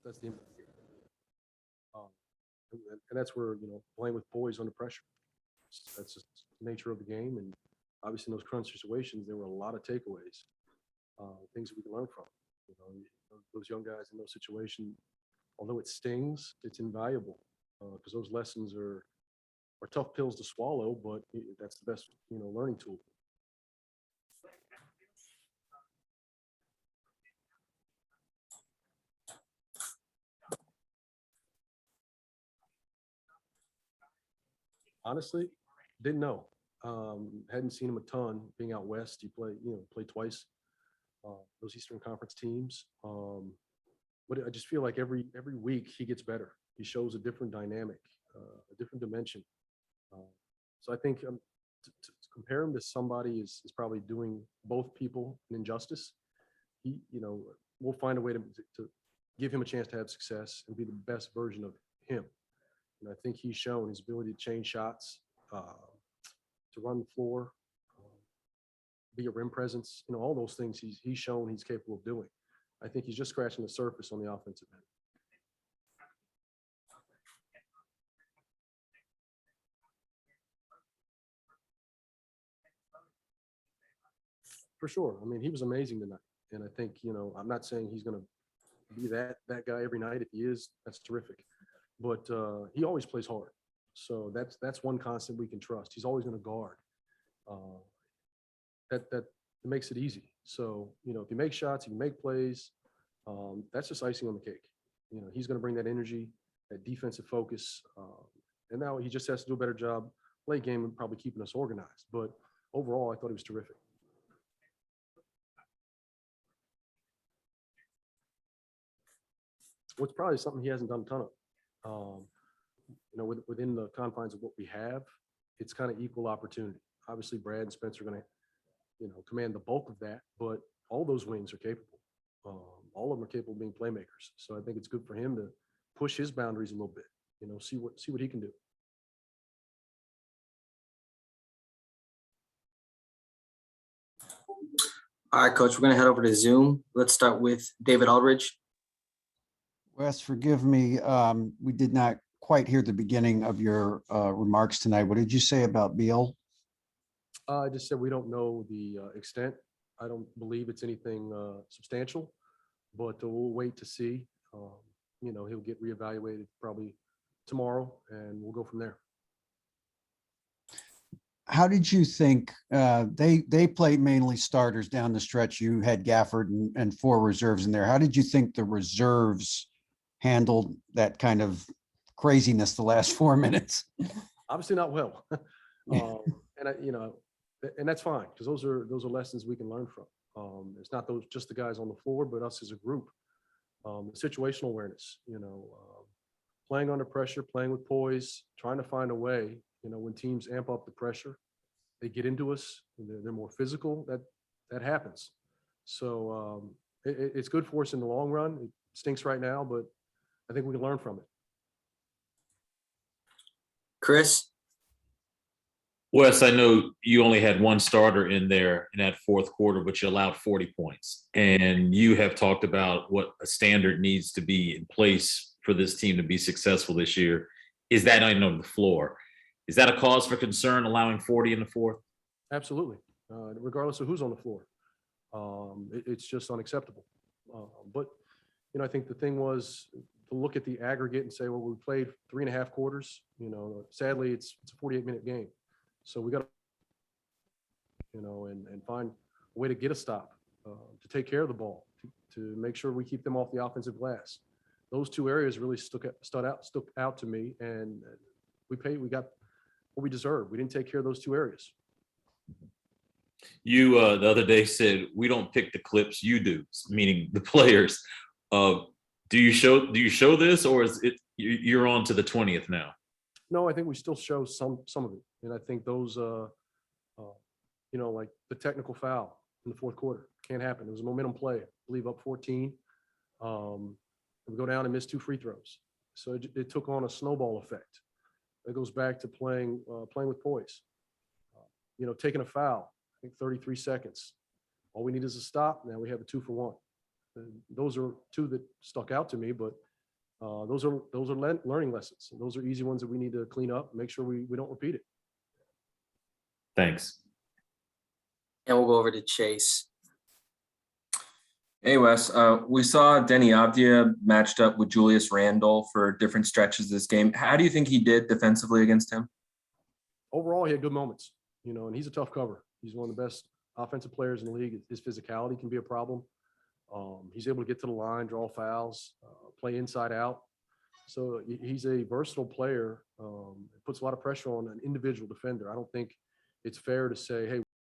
That's the um, and that's where playing with boys under pressure. That's just the nature of the game, and obviously in those crunch situations, there were a lot of takeaways, things that we can learn from. Those young guys in those situations, although it stings, it's invaluable because those lessons are tough pills to swallow, but that's the best learning tool. Honestly, didn't know. Hadn't seen him a ton being out west. He played twice those Eastern Conference teams. But I just feel like every week he gets better. He shows a different dynamic, a different dimension. So I think to compare him to somebody is probably doing both people an injustice. We'll find a way to give him a chance to have success and be the best version of him. And I think he's shown his ability to change shots, to run the floor, be a rim presence. All those things he's shown he's capable of doing. I think he's just scratching the surface on the offensive end. For sure. I mean, he was amazing tonight. And I think, I'm not saying he's going to be that guy every night. If he is, that's terrific. But he always plays hard. So that's one constant we can trust. He's always going to guard. That makes it easy. So, if you make shots, you make plays, that's just icing on the cake. He's going to bring that energy, that defensive focus. And now he just has to do a better job late game and probably keeping us organized. But overall, I thought he was terrific. What's probably something he hasn't done a ton of. Within the confines of what we have, it's kind of equal opportunity. Obviously, Brad and Spencer are going to, command the bulk of that, but all those wings are capable. All of them are capable of being playmakers. So I think it's good for him to push his boundaries a little bit. See what he can do. All right, Coach, we're going to head over to Zoom. Let's start with David Aldridge. Wes, forgive me. We did not quite hear the beginning of your remarks tonight. What did you say about Beal? I just said we don't know the extent. I don't believe it's anything substantial, but we'll wait to see. He'll get reevaluated probably tomorrow, and we'll go from there. How did you think they played mainly starters down the stretch? You had Gafford and 4 reserves in there. How did you think the reserves handled that kind of craziness the last 4 minutes? Obviously not well. And that's fine because those are lessons we can learn from. It's not just the guys on the floor, but us as a group. Situational awareness, playing under pressure, playing with poise, trying to find a way. When teams amp up the pressure, they get into us. They're more physical. That happens. So it's good for us in the long run. It stinks right now, but I think we can learn from it. Chris? Wes, I know you only had one starter in there in that fourth quarter, but you allowed 40 points. And you have talked about what a standard needs to be in place for this team to be successful this year. Is that not even on the floor? Is that a cause for concern, allowing 40 in the fourth? Absolutely. Regardless of who's on the floor. It's just unacceptable. But, I think the thing was to look at the aggregate and say, well, we played 3.5 quarters. Sadly, it's a 48-minute game. So we got to, and find a way to get a stop, to take care of the ball, to make sure we keep them off the offensive glass. Those 2 areas really stuck out to me, and we got what we deserve. We didn't take care of those 2 areas. You the other day said we don't pick the clips, you do, meaning the players. Do you show this, or is it you're on to the 20th now? No, I think we still show some of it, and I think those, like the technical foul in the fourth quarter can't happen. It was a momentum play. I believe up 14. We go down and miss 2 free throws, so it took on a snowball effect. It goes back to playing with poise. Taking a foul. I think 33 seconds. All we need is a stop. Now we have a 2-for-1. Those are two that stuck out to me, but those are learning lessons. Those are easy ones that we need to clean up, make sure we don't repeat it. Thanks. And we'll go over to Chase. Hey, Wes. We saw Denny Avdia matched up with Julius Randle for different stretches this game. How do you think he did defensively against him? Overall, he had good moments, and he's a tough cover. He's one of the best offensive players in the league. His physicality can be a problem. He's able to get to the line, draw fouls, play inside out. So he's a versatile player. It puts a lot of pressure on an individual defender. I don't think it's fair to say, hey,